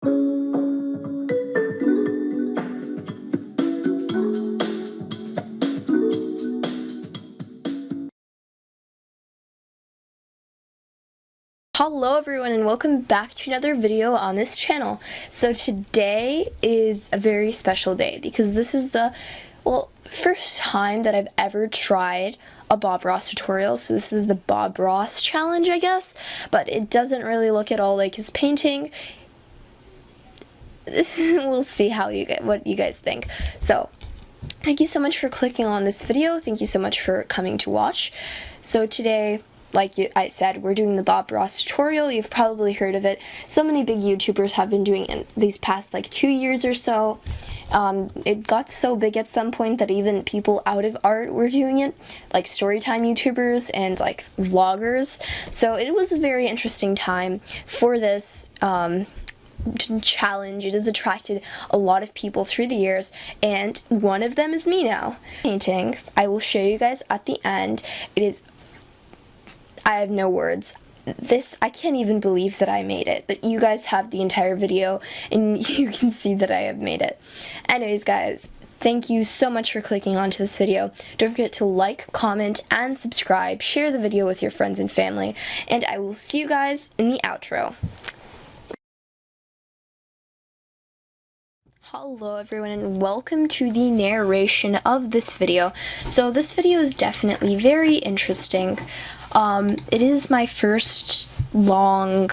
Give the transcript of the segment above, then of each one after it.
Hello everyone and welcome back to another video on this channel. So today is a very special day because this is the, first time that I've ever tried a Bob Ross tutorial. So this is the Bob Ross challenge, I guess, but it doesn't really look at all like his painting. We'll see what you guys think. So thank you so much for clicking on this video. Thank you so much for coming to watch. So today, like I said, we're doing the Bob Ross tutorial. You've probably heard of it. So many big YouTubers have been doing it these past like 2 years or so. It got so big at some point that even people out of art were doing it, like storytime YouTubers and like vloggers. So it was a very interesting time for this challenge. It has attracted a lot of people through the years, and one of them is me now. Painting, I will show you guys at the end. I have no words. I can't even believe that I made it, but you guys have the entire video and you can see that I have made it. Anyways guys, thank you so much for clicking onto this video. Don't forget to like, comment, and subscribe. Share the video with your friends and family, and I will see you guys in the outro. Hello everyone and welcome to the narration of this video. So this video is definitely very interesting. It is my first long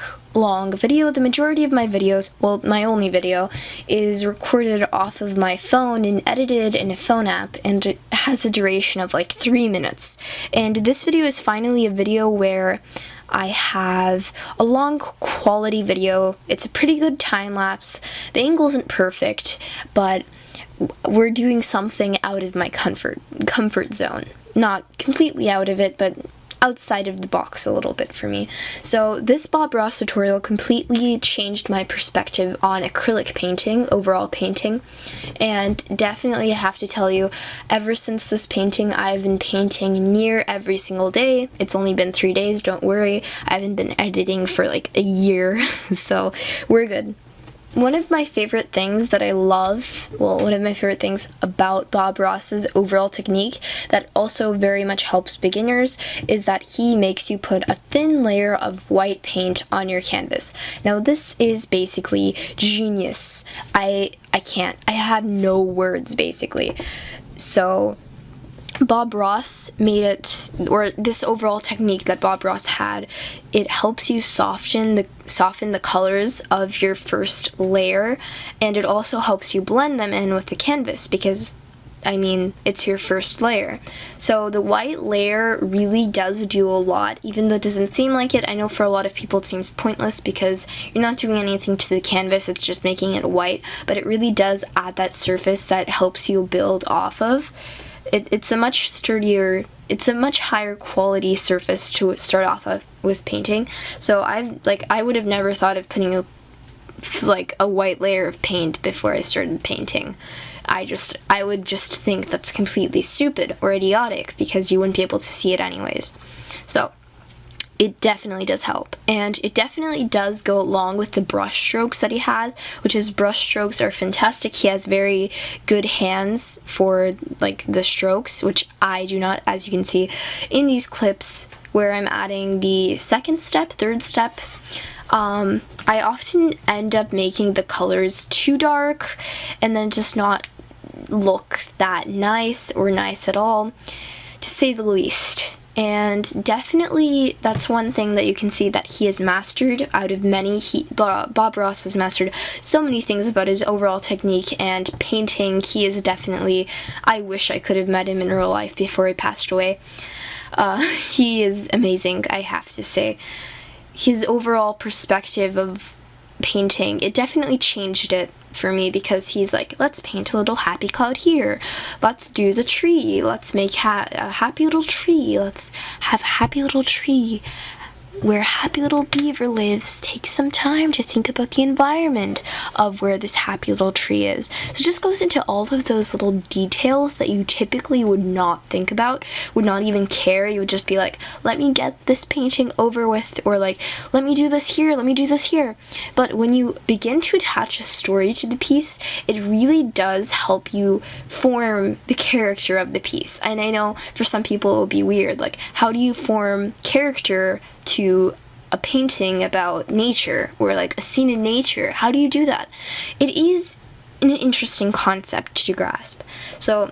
video. The majority of my videos, well, my only video, is recorded off of my phone and edited in a phone app, and it has a duration of like 3 minutes. And this video is finally a video where I have a long quality video. It's a pretty good time lapse. The angle isn't perfect, but we're doing something out of my comfort zone. Not completely out of it, but outside of the box a little bit for me. So this Bob Ross tutorial completely changed my perspective on acrylic painting, overall painting, and definitely I have to tell you, ever since this painting I've been painting near every single day. It's only been 3 days, don't worry. I haven't been editing for like a year, so we're good. One of my favorite things that I love, one of my favorite things about Bob Ross's overall technique that also very much helps beginners is that he makes you put a thin layer of white paint on your canvas. Now this is basically genius. I have no words basically. So Bob Ross made it, or this overall technique that Bob Ross had, it helps you soften the colors of your first layer, and it also helps you blend them in with the canvas because, I mean, it's your first layer. So the white layer really does do a lot, even though it doesn't seem like it. I know for a lot of people it seems pointless because you're not doing anything to the canvas, it's just making it white, but it really does add that surface that helps you build off of. It's a much sturdier, it's a much higher quality surface to start off of with painting. So I would have never thought of putting a white layer of paint before I started painting. I would just think that's completely stupid or idiotic because you wouldn't be able to see it anyways. So it definitely does help, and it definitely does go along with the brush strokes that he has, which his brush strokes are fantastic. He has very good hands for like the strokes, which I do not, as you can see in these clips where I'm adding the third step. I often end up making the colors too dark and then just not look that nice or nice at all, to say the least. And definitely that's one thing that you can see that he has mastered out of many. Bob Ross has mastered so many things about his overall technique and painting. He is definitely, I wish I could have met him in real life before he passed away. He is amazing, I have to say. His overall perspective of painting, it definitely changed it for me because he's like, let's paint a little happy cloud here, let's do the tree, let's make a happy little tree, let's have a happy little tree. where Happy Little Beaver lives, take some time to think about the environment of where this happy little tree is. So it just goes into all of those little details that you typically would not think about, would not even care. You would just be like, let me get this painting over with, or like, let me do this here, let me do this here. But when you begin to attach a story to the piece, it really does help you form the character of the piece. And I know for some people it will be weird, like, how do you form character to a painting about nature, or like a scene in nature? How do you do that? It is an interesting concept to grasp. So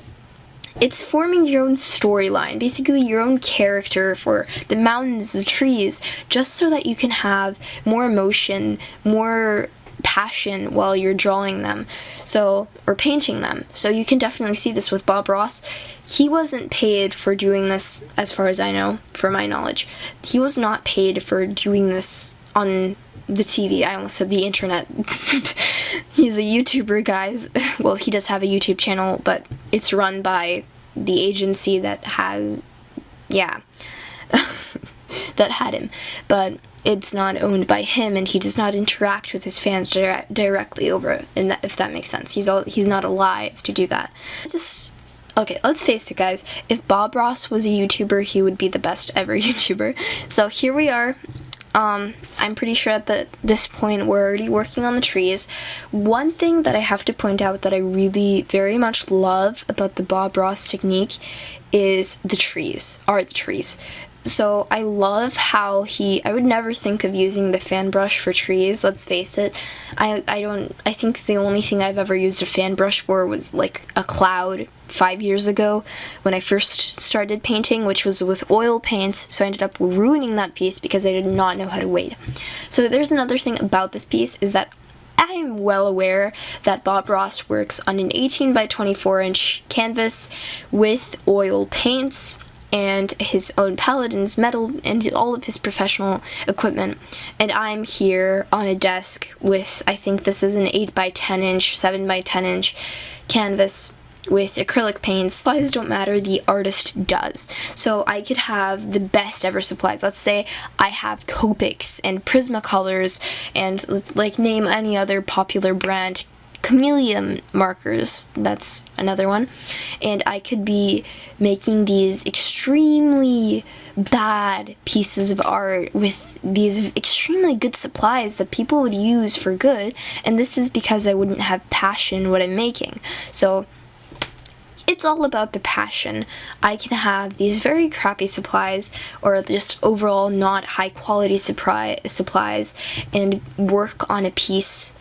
it's forming your own storyline, basically your own character for the mountains, the trees, just so that you can have more emotion, more passion while you're drawing them, so, or painting them. So you can definitely see this with Bob Ross. He wasn't paid for doing this, as far as I know, for my knowledge. He was not paid for doing this on the TV. I almost said the internet. He's a YouTuber, guys. Well, he does have a YouTube channel, but it's run by the agency that has, yeah, that had him. But it's not owned by him, and he does not interact with his fans directly over it, and that, if that makes sense. He's not alive to do that. Okay, let's face it, guys. If Bob Ross was a YouTuber, he would be the best ever YouTuber. So here we are. I'm pretty sure at this point we're already working on the trees. One thing that I have to point out that I really very much love about the Bob Ross technique is the trees. So I love how I would never think of using the fan brush for trees, let's face it. I think the only thing I've ever used a fan brush for was like a cloud 5 years ago when I first started painting, which was with oil paints, so I ended up ruining that piece because I did not know how to wait. So there's another thing about this piece, is that I'm well aware that Bob Ross works on an 18 by 24 inch canvas with oil paints and his own palette and his metal and all of his professional equipment. And I'm here on a desk with, I think this is an 8 by 10 inch, 7 by 10 inch canvas with acrylic paints. Supplies don't matter, the artist does. So I could have the best ever supplies. Let's say I have Copics and Prismacolors and like name any other popular brand. Chameleon markers, that's another one, and I could be making these extremely bad pieces of art with these extremely good supplies that people would use for good, and this is because I wouldn't have passion in what I'm making. So it's all about the passion. I can have these very crappy supplies, or just overall not high quality supplies, and work on a piece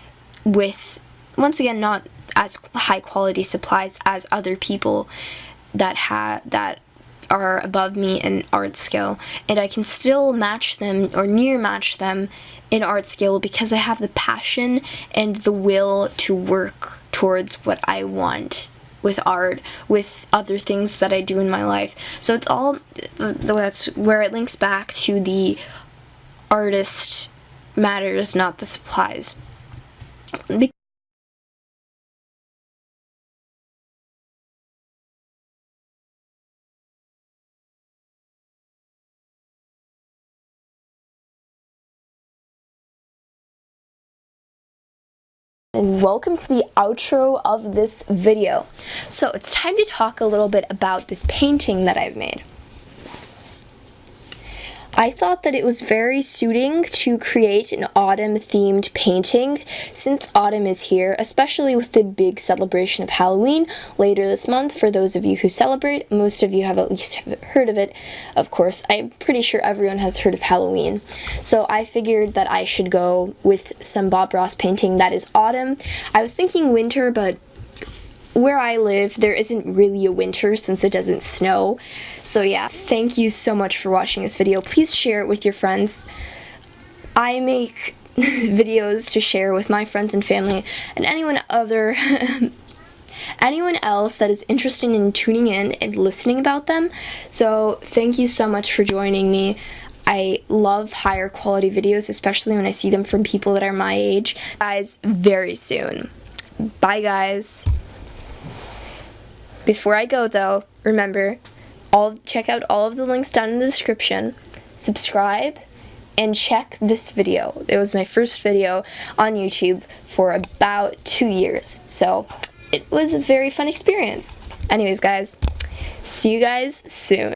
with, once again, not as high quality supplies as other people that are above me in art skill, and I can still match them or near match them in art skill because I have the passion and the will to work towards what I want with art, with other things that I do in my life. So it's all, that's where it links back to the artist matters, not the supplies. And welcome to the outro of this video. So it's time to talk a little bit about this painting that I've made. I thought that it was very suiting to create an autumn-themed painting since autumn is here, especially with the big celebration of Halloween later this month. For those of you who celebrate, most of you have at least heard of it. Of course, I'm pretty sure everyone has heard of Halloween. So I figured that I should go with some Bob Ross painting that is autumn. I was thinking winter, but where I live, there isn't really a winter since it doesn't snow. So yeah, thank you so much for watching this video. Please share it with your friends. I make videos to share with my friends and family and anyone else that is interested in tuning in and listening about them. So thank you so much for joining me. I love higher quality videos, especially when I see them from people that are my age. Guys, very soon. Bye, guys. Before I go, though, remember, check out all of the links down in the description. Subscribe, and check this video. It was my first video on YouTube for about 2 years, so it was a very fun experience. Anyways, guys, see you guys soon.